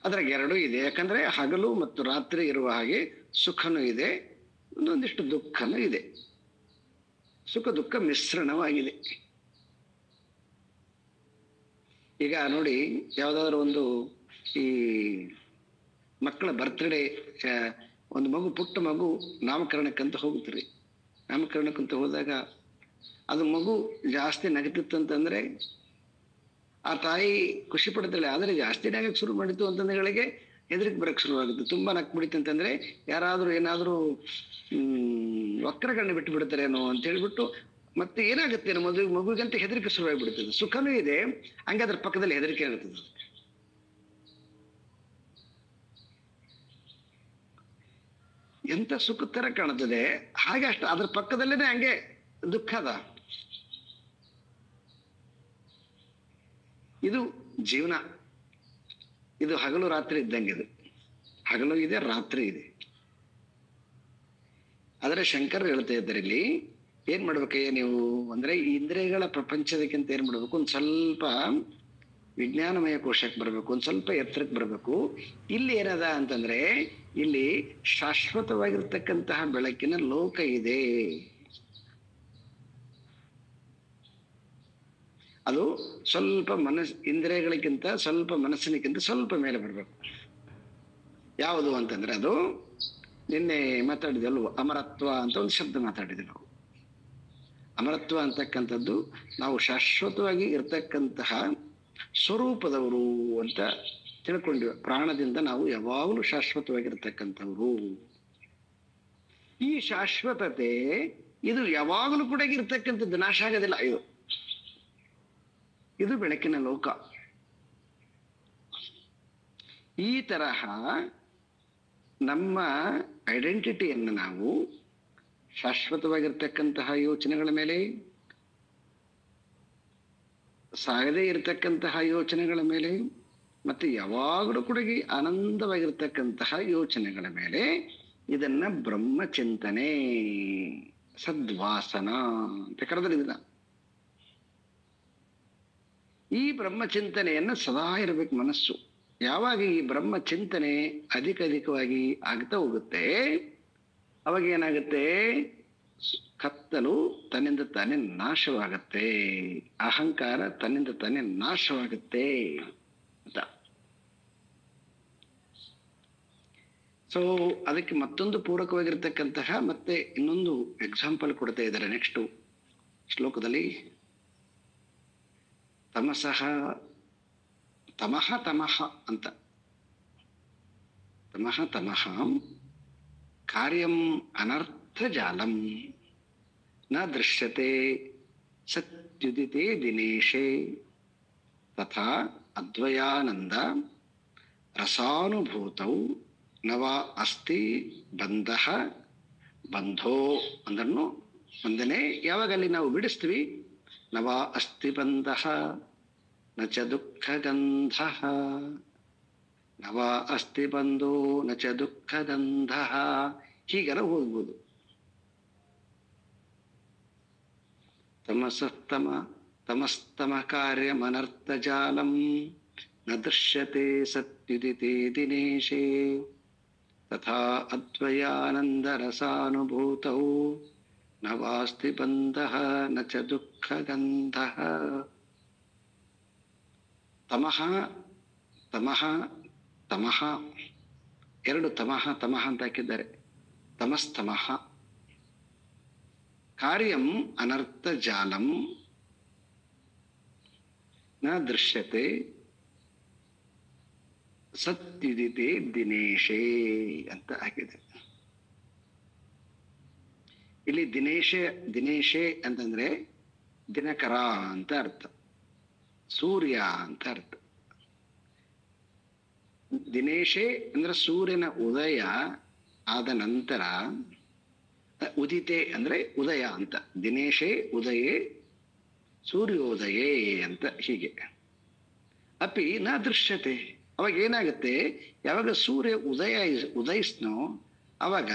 ಅದ್ರಾಗ ಎರಡೂ ಇದೆ. ಯಾಕಂದ್ರೆ ಹಗಲು ಮತ್ತು ರಾತ್ರಿ ಇರುವ ಹಾಗೆ ಸುಖನೂ ಇದೆ, ಒಂದೊಂದಿಷ್ಟು ದುಃಖನೂ ಇದೆ. ಸುಖ ದುಃಖ ಮಿಶ್ರಣವಾಗಿದೆ. ಈಗ ನೋಡಿ, ಯಾವುದಾದ್ರೂ ಒಂದು ಈ ಮಕ್ಕಳ ಬರ್ತ್ಡೇ, ಒಂದು ಮಗು, ಪುಟ್ಟ ಮಗು ನಾಮಕರಣಕ್ಕಂತ ಹೋಗುತ್ತೀರಿ. ನಾಮಕರಣಕ್ಕಂತ ಹೋದಾಗ ಅದು ಮಗು ಜಾಸ್ತಿ ನಗತಿತ್ತಂತಂದ್ರೆ ಆ ತಾಯಿ ಖುಷಿ ಪಡ್ತಾಳೆ. ಆದರೆ ಜಾಸ್ತಿ ನಗಕ್ಕೆ ಶುರು ಮಾಡಿತ್ತು ಅಂತಂದ್ಗಳಿಗೆ ಹೆದರಿಕೆ ಬರಕ್ಕೆ ಶುರುವಾಗುತ್ತೆ. ತುಂಬಾ ನಕ್ ಬಿಡಿತು ಅಂತಂದ್ರೆ ಯಾರಾದ್ರೂ ಏನಾದ್ರೂ ವಕ್ರಗಣ್ಣ ಬಿಟ್ಟು ಬಿಡ್ತಾರೇನೋ ಅಂತ ಹೇಳ್ಬಿಟ್ಟು ಮತ್ತೆ ಏನಾಗುತ್ತೆ ಮಗುಗಂತ ಹೆದರಿಕೆ ಶುರುವಾಗಿಬಿಡ್ತದೆ. ಸುಖನೂ ಇದೆ, ಹಂಗೆ ಅದ್ರ ಪಕ್ಕದಲ್ಲಿ ಹೆದರಿಕೆ ಇರ್ತದೆ. ಎಂತ ಸುಖ ತರ ಕಾಣುತ್ತದೆ, ಹಾಗೆ ಅಷ್ಟು ಅದ್ರ ಪಕ್ಕದಲ್ಲೇನೆ ಹಂಗೆ ದುಃಖದ. ಇದು ಜೀವನ. ಇದು ಹಗಲು ರಾತ್ರಿ ಇದ್ದಂಗೆ. ಇದು ಹಗಲು ಇದೆ, ರಾತ್ರಿ ಇದೆ. ಆದರೆ ಶಂಕರ್ ಹೇಳ್ತಾ ಇದ್ದಾರೆ ಇಲ್ಲಿ ಏನ್ ಮಾಡ್ಬೇಕಯ್ಯ ನೀವು ಅಂದ್ರೆ ಈ ಇಂದ್ರಿಯಗಳ ಪ್ರಪಂಚದಕ್ಕಿಂತ ಏನ್ ಮಾಡ್ಬೇಕು, ಒಂದ್ ಸ್ವಲ್ಪ ವಿಜ್ಞಾನಮಯ ಕೋಶಕ್ಕೆ ಬರ್ಬೇಕು, ಒಂದ್ ಸ್ವಲ್ಪ ಎತ್ತರಕ್ಕೆ ಬರ್ಬೇಕು. ಇಲ್ಲಿ ಏನದ ಅಂತಂದ್ರೆ ಇಲ್ಲಿ ಶಾಶ್ವತವಾಗಿರ್ತಕ್ಕಂತಹ ಬೆಳಕಿನ ಲೋಕ ಇದೆ. ಅದು ಸ್ವಲ್ಪ ಇಂದ್ರಿಯಗಳಿಗಿಂತ ಸ್ವಲ್ಪ ಮನಸ್ಸಿನಕ್ಕಿಂತ ಸ್ವಲ್ಪ ಮೇಲೆ ಬರ್ಬೇಕು. ಯಾವುದು ಅಂತಂದ್ರೆ ಅದು ನಿನ್ನೆ ಮಾತಾಡಿದಲ್ವ, ಅಮರತ್ವ ಅಂತ ಒಂದು ಶಬ್ದ ಮಾತಾಡಿದ್ವಿ ನಾವು. ಅಮರತ್ವ ಅಂತಕ್ಕಂಥದ್ದು ನಾವು ಶಾಶ್ವತವಾಗಿ ಇರ್ತಕ್ಕಂತಹ ಸ್ವರೂಪದವರು ಅಂತ ತಿಳ್ಕೊಂಡಿವ. ಪ್ರಾಣದಿಂದ ನಾವು ಯಾವಾಗಲೂ ಶಾಶ್ವತವಾಗಿರ್ತಕ್ಕಂಥವ್ರು. ಈ ಶಾಶ್ವತತೆ ಇದು ಯಾವಾಗಲೂ ಕೂಡ ಇರ್ತಕ್ಕಂಥದ್ದು, ನಾಶ ಆಗೋದಿಲ್ಲ. ಇದು ಬೆಳಕಿನ ಲೋಕ. ಈ ತರಹ ನಮ್ಮ ಐಡೆಂಟಿಟಿಯನ್ನು ನಾವು ಶಾಶ್ವತವಾಗಿರ್ತಕ್ಕಂತಹ ಯೋಚನೆಗಳ ಮೇಲೆ, ಸಾಗದೇ ಇರತಕ್ಕಂತಹ ಯೋಚನೆಗಳ ಮೇಲೆ, ಮತ್ತೆ ಯಾವಾಗಲೂ ಕೂಡ ಆನಂದವಾಗಿರ್ತಕ್ಕಂತಹ ಯೋಚನೆಗಳ ಮೇಲೆ ಇದನ್ನ ಬ್ರಹ್ಮಚಿಂತನೆ, ಸದ್ವಾಸನ ಅಂತ ಕರೆದಿಲ್ಲ. ಈ ಬ್ರಹ್ಮಚಿಂತನೆಯನ್ನ ಸದಾ ಇರಬೇಕು ಮನಸ್ಸು. ಯಾವಾಗ ಈ ಬ್ರಹ್ಮಚಿಂತನೆ ಅಧಿಕವಾಗಿ ಆಗ್ತಾ ಹೋಗುತ್ತೆ, ಅವಾಗ ಏನಾಗುತ್ತೆ, ಕತ್ತಲು ತನ್ನಿಂದ ತಾನೇ ನಾಶವಾಗತ್ತೆ, ಅಹಂಕಾರ ತನ್ನಿಂದ ತಾನೇ ನಾಶವಾಗುತ್ತೆ ಅಂತ. ಸೊ ಅದಕ್ಕೆ ಮತ್ತೊಂದು ಪೂರಕವಾಗಿರ್ತಕ್ಕಂತಹ ಮತ್ತೆ ಇನ್ನೊಂದು ಎಕ್ಸಾಂಪಲ್ ಕೊಡ್ತಾ ಇದ್ದಾರೆ ನೆಕ್ಸ್ಟ್ ಶ್ಲೋಕದಲ್ಲಿ. ತಮಸಃ ತಮಃ ತಮಃ ಅಂತ. ತಮಃ ತಮಃ ಕಾರ್ಯಂ ಅನರ್ಥಜಾಲಂ ನ ದೃಶ್ಯತೆ ಸತ್ಯುದಿತೆ ದಿನೇಶೇ ತಥಾ ಅದ್ವಯಾನಂದ ರಸಾನುಭೂತೌ ನವ ಅಸ್ತಿ ಬಂಧಃ ಬಂಧೋ ಅಂದನ್ನು ಒಂದನೇ ಯಾವಾಗಲ್ಲಿ ನಾವು ಬಿಡಿಸ್ತೀವಿ, ನವ ಅಸ್ತಿ ಬಂಧಃ ನ ಚ ದುಃಖಗಂಧಃ, ನವ ಅಸ್ತಿ ಬಂಧೋ ನ ಚ ದುಃಖಗಂಧಃ, ಹೀಗೆಲ್ಲ ಹೋಗ್ಬೋದು. ತಮಸಸ್ತಮ ತಮಸ್ತಮ ಕಾರ್ಯಮನರ್ಥಜಾಲಂ ನ ದೃಶ್ಯತೆ ಸತ್ಯುದಿತೆ ದಿನೇಶೇ ತಥಾ ಅದ್ವಯಾನಂದ ರಸಾನುಭೂತೌ ನವಾಸ್ತಿ ಬಂಧಃ ನ ಚ ದುಃಖಗಂಧಃ. ತಮಃ ತಮಃ ತಮಃ, ಎರಡು ತಮಃ ತಮಃ ಅಂತ ಹಾಕಿದ್ದಾರೆ. ತಮಸ್ತಮಃ ಕಾರ್ಯಂ ಅನರ್ಥ ಜಾಲಂ ನ ದೃಶ್ಯತೆ ಸತ್ಯುದಿತೆ ದಿನೇಶೇ ಅಂತ ಹಾಕಿದೆ. ಇಲ್ಲಿ ದಿನೇಶೇ ಅಂತಂದ್ರೆ ದಿನಕರ ಅಂತ ಅರ್ಥ, ಸೂರ್ಯ ಅಂತ ಅರ್ಥ. ದಿನೇಶೇ ಅಂದ್ರೆ ಸೂರ್ಯನ ಉದಯ ಆದ ನಂತರ, ಉದಿತೆ ಅಂದ್ರೆ ಉದಯ ಅಂತ. ದಿನೇಶೇ ಉದಯೇ ಸೂರ್ಯೋದಯೇ ಅಂತ ಹೀಗೆ. ಅಪಿ ನ ದೃಶ್ಯತೆ, ಅವಾಗ ಏನಾಗುತ್ತೆ, ಯಾವಾಗ ಸೂರ್ಯ ಉದಯಿಸ್ನೋ ಅವಾಗ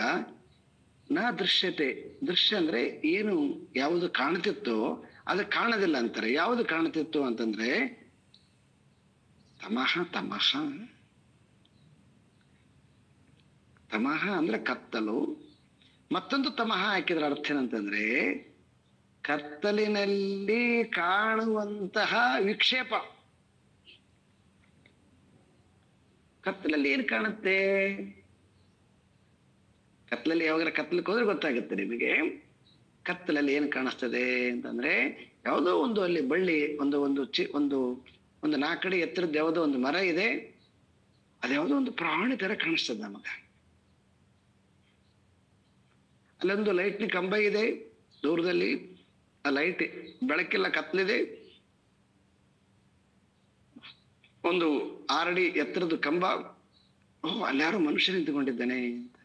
ನ ದೃಶ್ಯತೆ. ದೃಶ್ಯ ಅಂದ್ರೆ ಏನು, ಯಾವುದು ಕಾಣ್ತಿತ್ತೋ ಅದು ಕಾಣದಿಲ್ಲ ಅಂತಾರೆ. ಯಾವುದು ಕಾಣ್ತಿತ್ತು ಅಂತಂದ್ರೆ ತಮಃ. ತಮಃ ತಮಃ ಅಂದ್ರೆ ಕತ್ತಲು. ಮತ್ತೊಂದು ತಮಃ ಹಾಕಿದ್ರ ಅರ್ಥ ಏನಂತಂದ್ರೆ ಕತ್ತಲಿನಲ್ಲಿ ಕಾಣುವಂತಹ ವಿಕ್ಷೇಪ. ಕತ್ತಲಲ್ಲಿ ಏನ್ ಕಾಣುತ್ತೆ, ಕತ್ತಲಲ್ಲಿ ಯಾವಾಗ ಕತ್ತಲಕ್ಕೆ ಹೋದ್ರೆ ಗೊತ್ತಾಗುತ್ತೆ ನಿಮಗೆ. ಕತ್ತಲಲ್ಲಿ ಏನ್ ಕಾಣಿಸ್ತದೆ ಅಂತಂದ್ರೆ ಯಾವುದೋ ಒಂದು ಅಲ್ಲಿ ಬಳ್ಳಿ ಒಂದು ಒಂದು ಒಂದು 4 ಅಡಿ ಎತ್ತರದ ಯಾವುದೋ ಒಂದು ಮರ ಇದೆ, ಅದ್ಯಾವುದೋ ಒಂದು ಪ್ರಾಣಿ ತರ ಕಾಣಿಸ್ತದೆ ನಮಗ. ಅಲ್ಲೊಂದು ಲೈಟ್ನ ಕಂಬ ಇದೆ ದೂರದಲ್ಲಿ, ಆ ಲೈಟ್ ಬೆಳಕೆಲ್ಲ ಕತ್ತಲಿದೆ. ಒಂದು 6 ಅಡಿ ಎತ್ತರದ ಕಂಬ, ಅಲ್ಲಾರು ಮನುಷ್ಯ ನಿಂತುಕೊಂಡಿದ್ದಾನೆ ಅಂತ.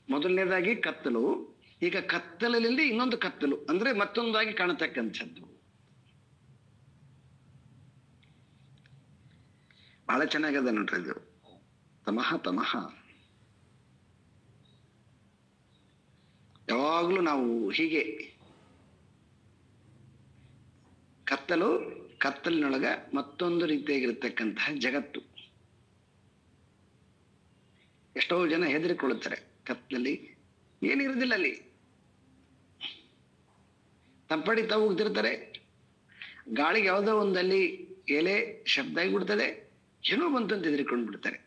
ಮೊದಲನೇದಾಗಿ ಕತ್ತಲು, ಈಗ ಕತ್ತಲಲ್ಲಿ ಇನ್ನೊಂದು ಕತ್ತಲು ಅಂದ್ರೆ ಮತ್ತೊಂದಾಗಿ ಕಾಣತಕ್ಕಂಥದ್ದು. ಬಹಳ ಚೆನ್ನಾಗದ ನೋಡ್ರಿ ಇದು. ತಮಃ ತಮಃ. ಯಾವಾಗ್ಲೂ ನಾವು ಹೀಗೆ ಕತ್ತಲಿನೊಳಗ ಮತ್ತೊಂದು ರೀತಿಯಾಗಿರ್ತಕ್ಕಂತಹ ಜಗತ್ತು. ಎಷ್ಟೋ ಜನ ಹೆದರಿಕೊಳ್ಳುತ್ತಾರೆ, ಕತ್ತಲಲ್ಲಿ ಏನಿರುದಿಲ್ಲ, ಅಲ್ಲಿ ತಂಪಡಿ ತಾವು ಹೋಗ್ತಿರ್ತಾರೆ, ಗಾಳಿಗೆ ಯಾವುದೋ ಒಂದಲ್ಲಿ ಎಲೆ ಶಬ್ದ ಆಗಿಬಿಡ್ತದೆ, ಏನೋ ಬಂತಂತ ಹೆದರಿಕೊಂಡು ಬಿಡ್ತಾರೆ.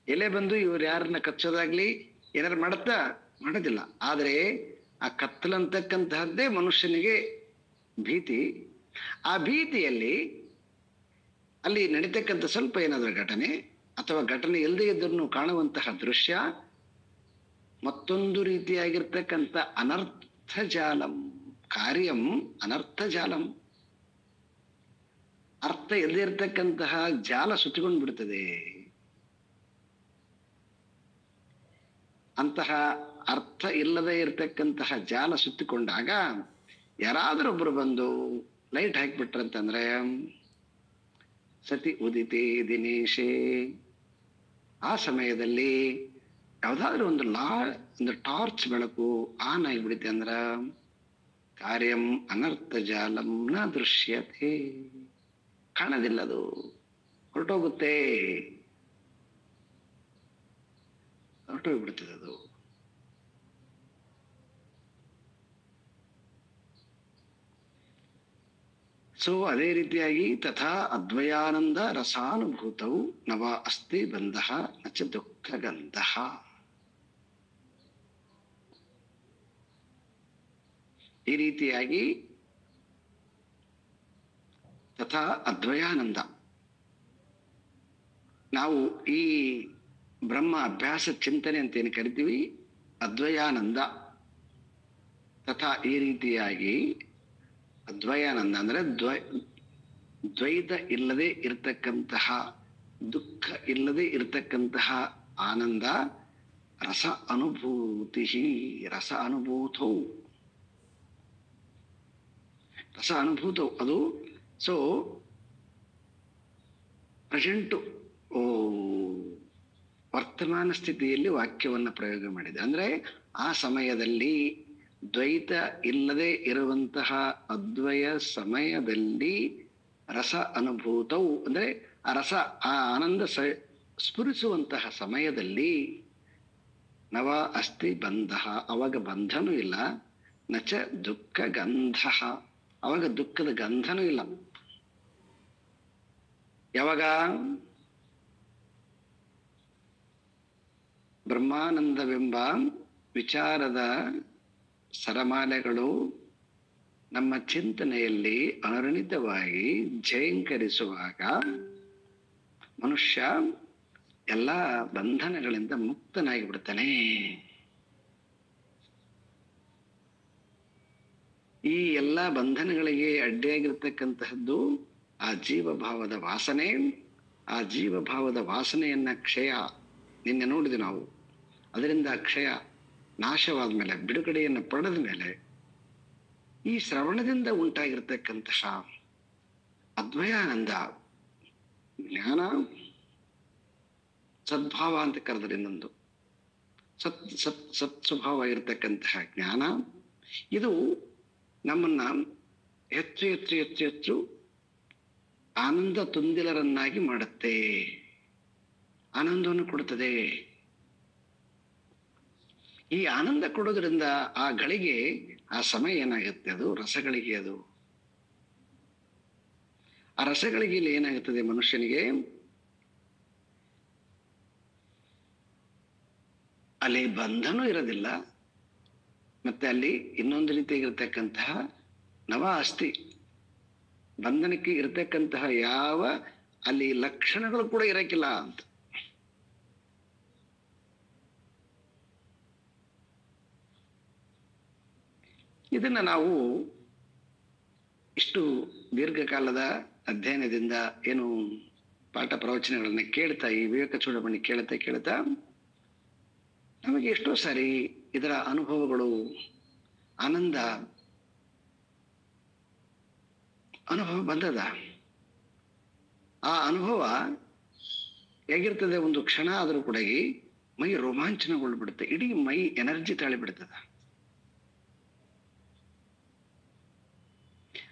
ಎಲೆ ಬಂದು ಇವ್ರು ಯಾರನ್ನ ಕಚ್ಚೋದಾಗ್ಲಿ ಏನಾರು ಮಾಡೋದಿಲ್ಲ. ಆದ್ರೆ ಆ ಕತ್ತಲಂತಕ್ಕಂತಹದ್ದೇ ಮನುಷ್ಯನಿಗೆ ಭೀತಿ. ಆ ಭೀತಿಯಲ್ಲಿ ಅಲ್ಲಿ ನಡೀತಕ್ಕಂಥ ಸ್ವಲ್ಪ ಏನಾದ್ರೂ ಘಟನೆ ಅಥವಾ ಘಟನೆ ಇಲ್ಲದೆ ಇದ್ರೂ ಕಾಣುವಂತಹ ದೃಶ್ಯ ಮತ್ತೊಂದು ರೀತಿಯಾಗಿರ್ತಕ್ಕಂಥ ಅನರ್ಥ ಜಾಲಂ. ಕಾರ್ಯಂ ಅನರ್ಥ ಜಾಲಂ. ಅರ್ಥ ಇಲ್ಲದೆ ಇರ್ತಕ್ಕಂತಹ ಜಾಲ ಸುತ್ತಿಕೊಂಡು ಬಿಡ್ತದೆ. ಅಂತಹ ಅರ್ಥ ಇಲ್ಲದೆ ಇರತಕ್ಕಂತಹ ಜಾಲ ಸುತ್ತಿಕೊಂಡಾಗ ಯಾರಾದ್ರೊಬ್ರು ಬಂದು ಲೈಟ್ ಹಾಕಿಬಿಟ್ರಂತಂದ್ರೆ ಸತಿ ಉದಿತೆ ದಿನೇಶೇ, ಆ ಸಮಯದಲ್ಲಿ ಯಾವ್ದಾದ್ರು ಒಂದು ಟಾರ್ಚ್ ಬೆಳಕು ಆನ್ ಆಗಿಬಿಡುತ್ತೆ ಅಂದ್ರ ಕಾರ್ಯಂ ಅನರ್ಥ ಜಾಲಂ ನ ದೃಶ್ಯತೆ, ಕಾಣದಿಲ್ಲ, ಅದು ಹೊರಟೋಗುತ್ತೆ, ಹೊರಟೋಗ್ಬಿಡ್ತದೆ ಅದು. ಸೊ ಅದೇ ರೀತಿಯಾಗಿ ತಥಾ ಅದ್ವಯಾನಂದ ರಸಾನುಭೂತವು ನವ ಅಸ್ತಿ ಬಂಧ ನಚ ದುಃಖ ಗಂಧ. ಈ ರೀತಿಯಾಗಿ ತಥಾ ಅದ್ವಯಾನಂದ, ನಾವು ಈ ಬ್ರಹ್ಮ ಅಭ್ಯಾಸ ಚಿಂತನೆ ಅಂತೇನು ಕರಿತೀವಿ, ಅದ್ವಯಾನಂದ. ತಥಾ ಈ ರೀತಿಯಾಗಿ ಅದ್ವಯಾನಂದ ಅಂದ್ರೆ ದ್ವೈತ ಇಲ್ಲದೆ ಇರತಕ್ಕಂತಹ, ದುಃಖ ಇಲ್ಲದೆ ಇರತಕ್ಕಂತಹ ಆನಂದ. ರಸ ಅನುಭೂತಿ, ರಸ ಅನುಭೂತೌ, ರಸ ಅನುಭೂತವು ಅದು. ಸೊ ಪ್ರೆಸೆಂಟು ವರ್ತಮಾನ ಸ್ಥಿತಿಯಲ್ಲಿ ವಾಕ್ಯವನ್ನ ಪ್ರಯೋಗ ಮಾಡಿದೆ. ಅಂದ್ರೆ ಆ ಸಮಯದಲ್ಲಿ ದ್ವೈತ ಇಲ್ಲದೆ ಇರುವಂತಹ ಅದ್ವಯ ಸಮಯದಲ್ಲಿ ರಸ ಅನುಭೂತವು ಅಂದ್ರೆ ಆ ರಸ, ಆ ಆನಂದ ಸ್ಫುರಿಸುವಂತಹ ಸಮಯದಲ್ಲಿ ನವ ಅಸ್ತಿ ಬಂಧ, ಅವಾಗ ಬಂಧನೂ ಇಲ್ಲ. ನಚ ದುಃಖ ಗಂಧ, ಅವಾಗ ದುಃಖದ ಗಂಧನೂ ಇಲ್ಲ. ಯಾವಾಗ ಬ್ರಹ್ಮಾನಂದವೆಂಬ ವಿಚಾರದ ಸರಮಾಲೆಗಳು ನಮ್ಮ ಚಿಂತನೆಯಲ್ಲಿ ಅನುರಣಿತವಾಗಿ ಝೇಂಕರಿಸುವಾಗ ಮನುಷ್ಯ ಎಲ್ಲ ಬಂಧನಗಳಿಂದ ಮುಕ್ತನಾಗಿ ಬಿಡ್ತಾನೆ. ಈ ಎಲ್ಲ ಬಂಧನಗಳಿಗೆ ಅಡ್ಡಿಯಾಗಿರ್ತಕ್ಕಂತಹದ್ದು ಆ ಜೀವಭಾವದ ವಾಸನೆ. ಆ ಜೀವಭಾವದ ವಾಸನೆಯನ್ನ ಕ್ಷಯ, ನಿನ್ನೆ ನೋಡಿದ್ವಿ ನಾವು, ಅದರಿಂದ ಕ್ಷಯ ನಾಶವಾದ ಮೇಲೆ, ಬಿಡುಗಡೆಯನ್ನು ಪಡೆದ ಮೇಲೆ ಈ ಶ್ರವಣದಿಂದ ಉಂಟಾಗಿರ್ತಕ್ಕಂತಹ ಅದ್ವಯಾನಂದ ಜ್ಞಾನ, ಸದ್ಭಾವ ಅಂತ ಕರೆದ್ರೆ ಇನ್ನೊಂದು ಸತ್ ಸ್ವಭಾವ ಇರತಕ್ಕಂತಹ ಜ್ಞಾನ, ಇದು ನಮ್ಮನ್ನ ಹೆಚ್ಚು ಹೆಚ್ಚು ಹೆಚ್ಚು ಹೆಚ್ಚು ಆನಂದ ತುಂದಿಲರನ್ನಾಗಿ ಮಾಡುತ್ತೆ, ಆನಂದವನ್ನು ಕೊಡುತ್ತದೆ. ಈ ಆನಂದ ಕೊಡೋದ್ರಿಂದ ಆ ಗಳಿಗೆ, ಆ ಸಮಯ ಏನಾಗುತ್ತೆ, ಅದು ರಸಗಳಿಗೆ, ಅದು ಆ ರಸಗಳಿಗೆ ಏನಾಗುತ್ತದೆ ಮನುಷ್ಯನಿಗೆ, ಅಲ್ಲಿ ಬಂಧನೂ ಇರೋದಿಲ್ಲ, ಮತ್ತೆ ಅಲ್ಲಿ ಇನ್ನೊಂದು ರೀತಿಯಾಗಿರ್ತಕ್ಕಂತಹ ನವ ಅಸ್ಥಿ, ಬಂಧನಕ್ಕೆ ಇರತಕ್ಕಂತಹ ಯಾವ ಅಲ್ಲಿ ಲಕ್ಷಣಗಳು ಕೂಡ ಇರಕ್ಕಿಲ್ಲ ಅಂತ. ಇದನ್ನ ನಾವು ಇಷ್ಟು ದೀರ್ಘಕಾಲದ ಅಧ್ಯಯನದಿಂದ ಏನು ಪಾಠ ಪ್ರವಚನಗಳನ್ನ ಕೇಳ್ತಾ, ಈ ವಿವೇಕ ಚೂಡಮಣಿ ಕೇಳ್ತಾ ನಮಗೆ ಎಷ್ಟೋ ಸಾರಿ ಇದರ ಅನುಭವಗಳು, ಅನುಭವ ಬಂದದ. ಆ ಅನುಭವ ಹೇಗಿರ್ತದೆ, ಒಂದು ಕ್ಷಣ ಆದರೂ ಕೂಡ ಮೈ ರೋಮಾಂಚನಗೊಳ್ಬಿಡುತ್ತೆ, ಇಡೀ ಮೈ ಎನರ್ಜಿ ತಾಳಿಬಿಡ್ತದ.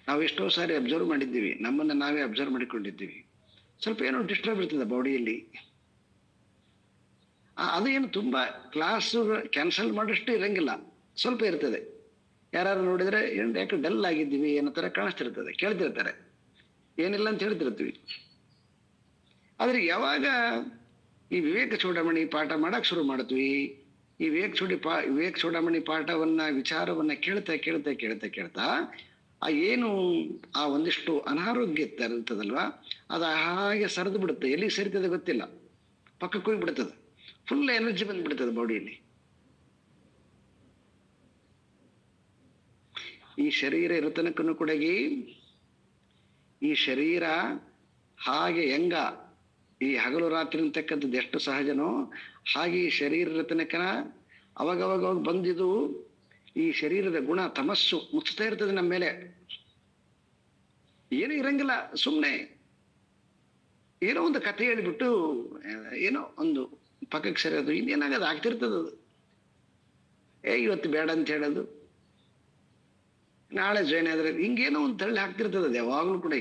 ನಾವು ಎಷ್ಟೋ ಸಾರಿ ಅಬ್ಸರ್ವ್ ಮಾಡಿದ್ದೀವಿ, ನಮ್ಮನ್ನ ನಾವೇ ಅಬ್ಸರ್ವ್ ಮಾಡಿಕೊಂಡಿದ್ದೀವಿ. ಸ್ವಲ್ಪ ಏನೋ ಡಿಸ್ಟರ್ಬ್ ಇರ್ತದೆ ಬಾಡಿಯಲ್ಲಿ. ಅದೇನು ತುಂಬಾ ಕ್ಲಾಸ್ ಕ್ಯಾನ್ಸಲ್ ಮಾಡಷ್ಟು ಇರಂಗಿಲ್ಲ, ಸ್ವಲ್ಪ ಇರ್ತದೆ. ಯಾರು ನೋಡಿದ್ರೆ ಯಾಕೆ ಡಲ್ ಆಗಿದ್ದೀವಿ ಅನ್ನೋ ತರ ಕಾಣಿಸ್ತಿರ್ತದೆ, ಕೇಳ್ತಿರ್ತಾರೆ, ಏನಿಲ್ಲ ಅಂತ ಹೇಳ್ತಿರ್ತೀವಿ. ಆದ್ರೆ ಯಾವಾಗ ಈ ವಿವೇಕ ಚೂಡಮಣಿ ಪಾಠ ಮಾಡಕ್ ಶುರು ಮಾಡ್ತೀವಿ, ಈ ವಿವೇಕ ಚೂಡಮಣಿ ಪಾಠವನ್ನ, ವಿಚಾರವನ್ನ ಕೇಳ್ತಾ ಆ ಏನು ಆ ಒಂದಿಷ್ಟು ಅನಾರೋಗ್ಯ ಇರ್ತದಲ್ವಾ, ಅದು ಹಾಗೆ ಸರಿದು ಬಿಡುತ್ತೆ. ಎಲ್ಲಿ ಸೇರ್ತದೆ ಗೊತ್ತಿಲ್ಲ, ಪಕ್ಕಕ್ಕೆ ಹೋಗಿ ಬಿಡ್ತದೆ, ಫುಲ್ ಎನರ್ಜಿ ಬಂದ್ಬಿಡ್ತದೆ ಬಾಡಿಯಲ್ಲಿ. ಈ ಶರೀರ ಇರೋ ತನಕನೂ ಕೂಡ ಈ ಶರೀರ ಹಾಗೆ ಈ ಹಗಲು ರಾತ್ರಿ ಅಂತಕ್ಕಂಥದ್ದು ಎಷ್ಟು ಸಹಜನೋ ಹಾಗೆ ಈ ಶರೀರದ ತನಕನ ಅವಾಗವಾಗ ಬಂದಿದ್ದು ಈ ಶರೀರದ ಗುಣ ತಮಸ್ಸು ಮುಚ್ಚುತ್ತಾ ಇರ್ತದೆ ನಮ್ಮ ಮೇಲೆ. ಏನೂ ಇರಂಗಿಲ್ಲ, ಸುಮ್ಮನೆ ಏನೋ ಒಂದು ಕಥೆ ಹೇಳಿಬಿಟ್ಟು ಏನೋ ಒಂದು ಪಕ್ಕಕ್ಕೆ ಸರಿಯೋದು, ಇನ್ನೇನಾಗದು ಆಗ್ತಿರ್ತದದು. ಇವತ್ತು ಬೇಡ ಅಂತ ಹೇಳೋದು, ನಾಳೆ ಜಾಯ್ನ್ ಆದ್ರೆ ಹಿಂಗೇನೋ ಒಂದು ತಳ್ಳಿ ಹಾಕ್ತಿರ್ತದೆ ಯಾವಾಗ್ಲೂ ಕೂಡ.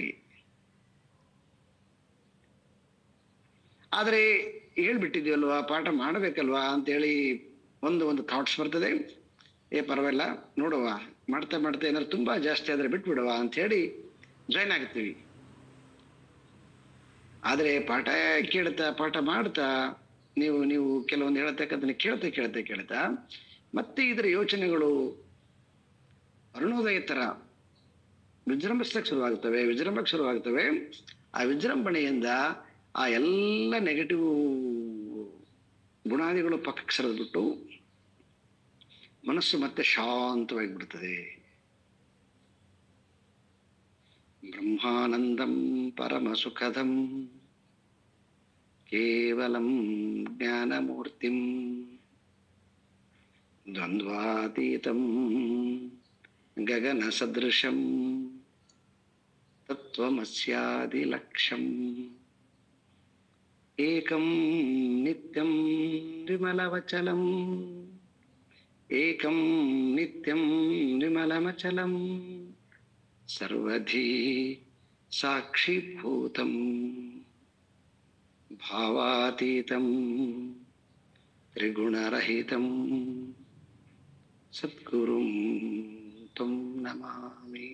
ಆದ್ರೆ ಹೇಳ್ಬಿಟ್ಟಿದ್ವಲ್ವಾ, ಪಾಠ ಮಾಡ್ಬೇಕಲ್ವಾ ಅಂತೇಳಿ ಒಂದು ಥಾಟ್ಸ್ ಬರ್ತದೆ, ಪರವಾಗಿಲ್ಲ ನೋಡುವ, ಮಾಡ್ತಾ ಏನಾದ್ರು ತುಂಬಾ ಜಾಸ್ತಿ ಆದ್ರೆ ಬಿಟ್ಬಿಡುವ ಅಂತ ಹೇಳಿ ಜಾಯ್ನ್ ಆಗ್ತೀವಿ. ಆದ್ರೆ ಪಾಠ ಮಾಡ್ತಾ ನೀವು ಕೆಲವೊಂದು ಹೇಳತಕ್ಕಂಥ ಕೇಳ್ತಾ ಮತ್ತೆ ಇದರ ಯೋಚನೆಗಳು ಅರುಣೋದಯ ತರ ವಿಜೃಂಭಿಸಕ್ಕೆ ಶುರುವಾಗ್ತವೆ. ಆ ವಿಜೃಂಭಣೆಯಿಂದ ಆ ಎಲ್ಲ ನೆಗೆಟಿವ್ ಗುಣಾದಿಗಳು ಪಕ್ಕಕ್ಕೆ ಸರಿದ್ಬಿಟ್ಟು ಮನಸ್ಸು ಮತ್ತೆ ಶಾಂತವಾಗಿ ಬಿಡ್ತದೆ. ಬ್ರಹ್ಮಾನಂದಂ ಪರಮ ಸುಖದಂ ಕೇವಲಂ ಜ್ಞಾನಮೂರ್ತಿಂ ದ್ವಂದ್ವಾತೀತಂ ಗಗನ ಸದೃಶಂ ತತ್ವಮಸ್ಯಾದಿಲಕ್ಷ್ಯಂ ಏಕಂ ನಿತ್ಯಂ ವಿಮಲವಚಲಂ ಏಕಂ ನಿತ್ಯಂ ವಿಮಲಮಚಲಂ ಸರ್ವಧಿ ಸಾಕ್ಷೀಭೂತಂ ಭಾವಾತೀತಂ ತ್ರಿಗುಣರಹಿತಂ ಸದ್ಗುರುಂ ತ್ವಂ ನಮಾಮಿ.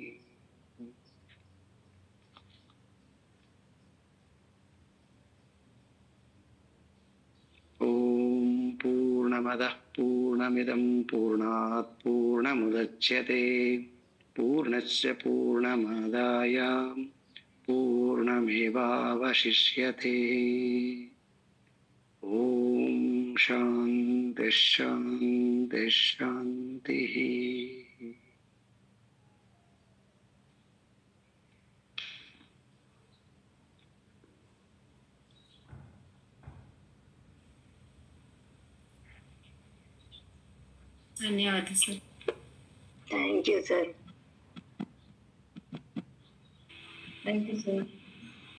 ಓಂ ಪೂರ್ಣಮದಃ ಪೂರ್ಣಮಿದಂ ಪೂರ್ಣಾತ್ ಪೂರ್ಣಮುದಚ್ಯತೆ ಪೂರ್ಣಸ್ಯ ಪೂರ್ಣಮಾದಾಯ ಪೂರ್ಣಮೇವಾವಶಿಷ್ಯತೆ. ಓಂ ಶಾಂತಿ ಶಾಂತಿ ಶಾಂತಿ. ಧನ್ಯವಾದ sir. Thank you sir. Thank you sir.